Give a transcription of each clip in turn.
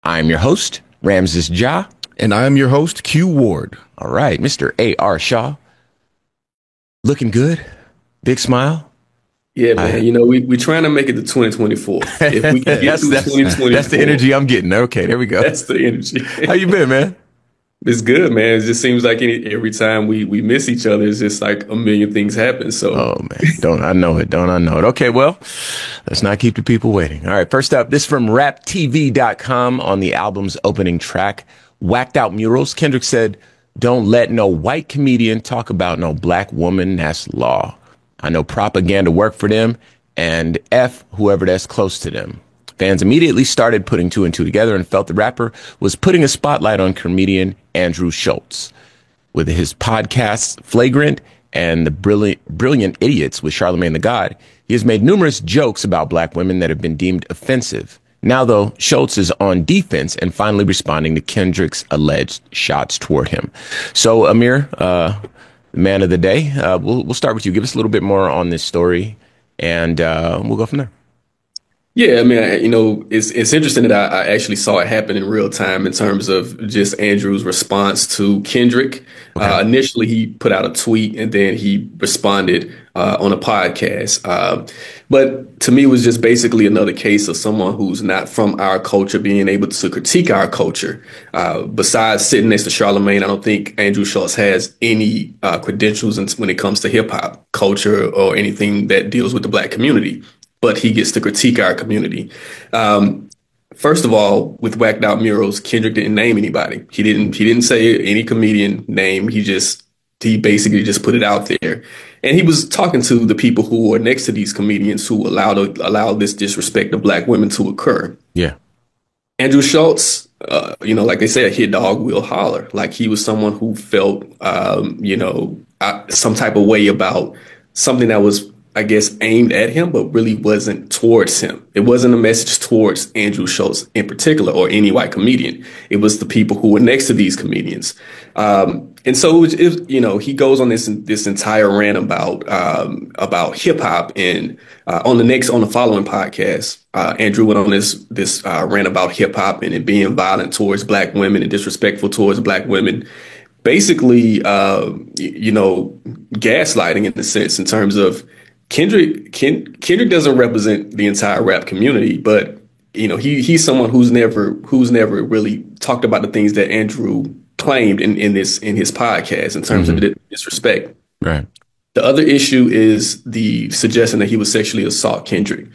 I'm your host, Ramses Ja. And I'm your host, Q Ward. All right, Mr. A.R. Shaw. Looking good. Big smile. Yeah, man. We trying to make it to 2024. If we can get through 2024. That's the energy I'm getting. Okay, there we go. That's the energy. How you been, man? It's good, man. It just seems like every time we miss each other, it's just like a million things happen. So, oh man, don't I know it? Okay, well, let's not keep the people waiting. All right, first up, this from raptv.com on the album's opening track, Whacked Out Murals. Kendrick said, "Don't let no white comedian talk about no black woman. That's law. I know propaganda work for them, and F whoever that's close to them." Fans immediately started putting two and two together and felt the rapper was putting a spotlight on comedian Andrew Schulz. With his podcasts Flagrant and the Brilliant Idiots with Charlemagne the God, he has made numerous jokes about black women that have been deemed offensive. Now, though, Schulz is on defense and finally responding to Kendrick's alleged shots toward him. So, Amir, man of the day, we'll start with you. Give us a little bit more on this story, and we'll go from there. Yeah, I mean, it's interesting that I actually saw it happen in real time in terms of just Andrew's response to Kendrick. Okay. Initially, he put out a tweet and then he responded on a podcast. But to me, it was just basically another case of someone who's not from our culture being able to critique our culture. Besides sitting next to Charlemagne, I don't think Andrew Schulz has any credentials when it comes to hip hop culture or anything that deals with the black community. But he gets to critique our community. First of all, with Whacked Out Murals, Kendrick didn't name anybody. He didn't say any comedian name. He basically just put it out there. And he was talking to the people who are next to these comedians who allow this disrespect of black women to occur. Yeah. Andrew Schulz, like they say, a hit dog will holler. Like he was someone who felt, some type of way about something that was, I guess, aimed at him, but really wasn't towards him. It wasn't a message towards Andrew Schulz in particular or any white comedian. It was the people who were next to these comedians. And so, he goes on this entire rant about hip hop. And on the following podcast, Andrew went on this rant about hip hop and it being violent towards black women and disrespectful towards black women. Basically, gaslighting in a sense in terms of Kendrick doesn't represent the entire rap community, but he's someone who's never really talked about the things that Andrew claimed in his podcast in terms of disrespect. Right. The other issue is the suggestion that he would sexually assault Kendrick.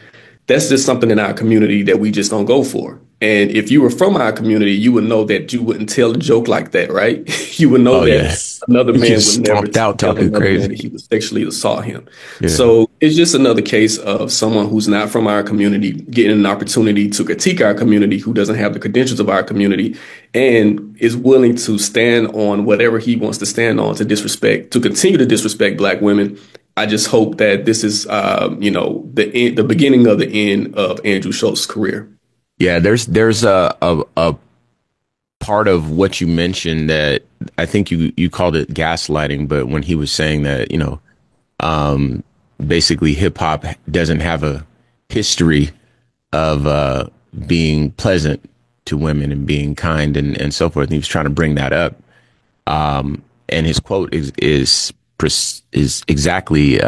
That's just something in our community that we just don't go for. And if you were from our community, you would know that you wouldn't tell a joke like that, right? You would know that another man would never tell another man that he would sexually assault him. Yeah. So it's just another case of someone who's not from our community getting an opportunity to critique our community, who doesn't have the credentials of our community, and is willing to stand on whatever he wants to stand on to continue to disrespect black women. I just hope that this is, the beginning of the end of Andrew Schulz's career. Yeah, there's a part of what you mentioned that I think you called it gaslighting, but when he was saying that, basically hip hop doesn't have a history of being pleasant to women and being kind and so forth. And he was trying to bring that up. And his quote is exactly,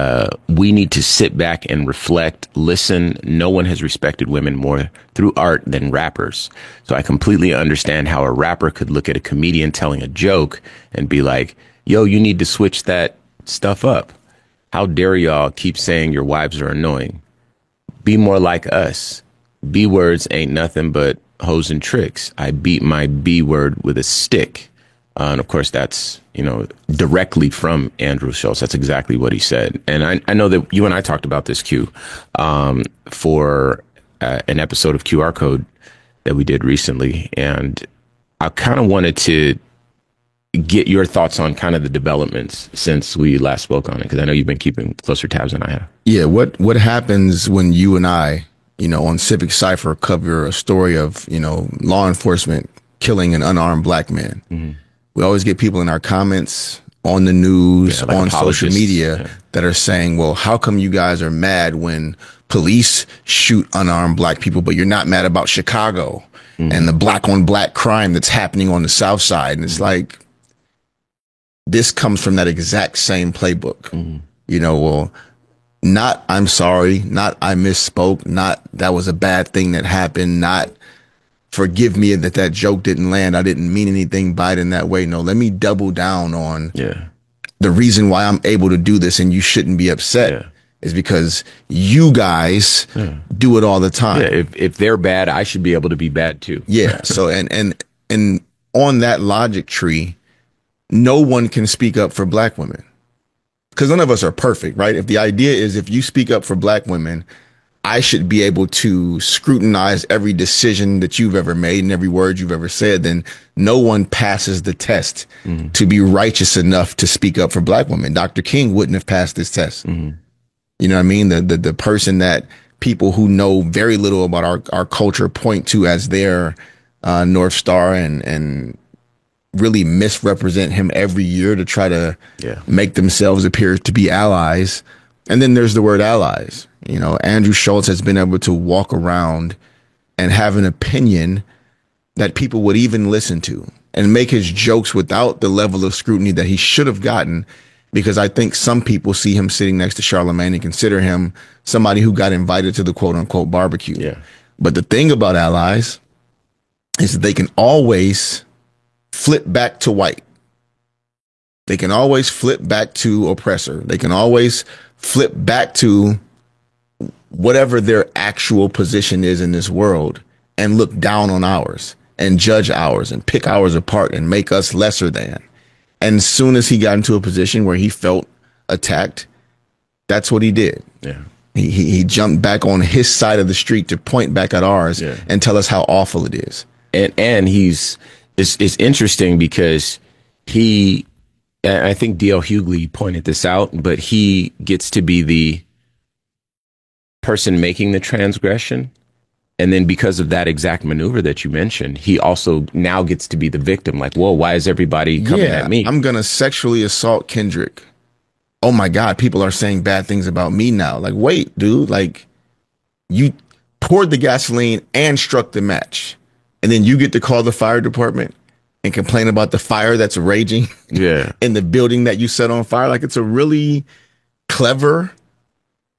we need to sit back and reflect, listen. No one has respected women more through art than rappers. So I completely understand how a rapper could look at a comedian telling a joke and be like, yo, you need to switch that stuff up. How dare y'all keep saying your wives are annoying? Be more like us. B words ain't nothing but hoes and tricks. I beat my B word with a stick. And of course, that's, directly from Andrew Schulz. That's exactly what he said. And I know that you and I talked about this, Q, for an episode of QR Code that we did recently. And I kind of wanted to get your thoughts on kind of the developments since we last spoke on it, because I know you've been keeping closer tabs than I have. Yeah, what happens when you and I, on Civic Cypher cover a story of, law enforcement killing an unarmed black man? Mm-hmm. We always get people in our comments, on the news, on social media that are saying, well, how come you guys are mad when police shoot unarmed black people, but you're not mad about Chicago? and the black on black crime that's happening on the South Side. And it's like, this comes from that exact same playbook. You know, well, not I'm sorry, not I misspoke, not that was a bad thing that happened, not forgive me that joke didn't land, I didn't mean anything by it in that way. No, let me double down on the reason why I'm able to do this and you shouldn't be upset is because you guys do it all the time. Yeah, if they're bad, I should be able to be bad too. Yeah. So and on that logic tree, no one can speak up for black women because none of us are perfect, right? If the idea is if you speak up for black women, I should be able to scrutinize every decision that you've ever made and every word you've ever said, then no one passes the test to be righteous enough to speak up for black women. Dr. King wouldn't have passed this test. You know what I mean? The person that people who know very little about our culture point to as their North Star and really misrepresent him every year to try to make themselves appear to be allies. And then there's the word allies. You know, Andrew Schultz has been able to walk around and have an opinion that people would even listen to and make his jokes without the level of scrutiny that he should have gotten, because I think some people see him sitting next to Charlemagne and consider him somebody who got invited to the quote unquote barbecue. Yeah. But the thing about allies is that they can always flip back to white. They can always flip back to oppressor. They can always flip back to whatever their actual position is in this world and look down on ours and judge ours and pick ours apart and make us lesser than. And as soon as he got into a position where he felt attacked, that's what he did. Yeah. He jumped back on his side of the street to point back at ours and tell us how awful it is. And it's interesting because I think D.L. Hughley pointed this out, but he gets to be the person making the transgression. And then because of that exact maneuver that you mentioned, he also now gets to be the victim. Like, whoa, why is everybody coming at me? I'm going to sexually assault Kendrick. Oh my God, people are saying bad things about me now. Like, wait, dude, like you poured the gasoline and struck the match. And then you get to call the fire department and complain about the fire that's raging in the building that you set on fire. Like, it's a really clever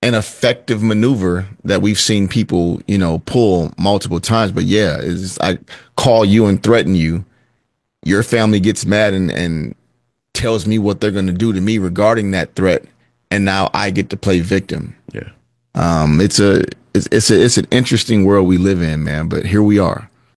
and effective maneuver that we've seen people, you know, pull multiple times. But yeah, I call you and threaten you. Your family gets mad and tells me what they're going to do to me regarding that threat. And now I get to play victim. Yeah. It's an interesting world we live in, man, but here we are.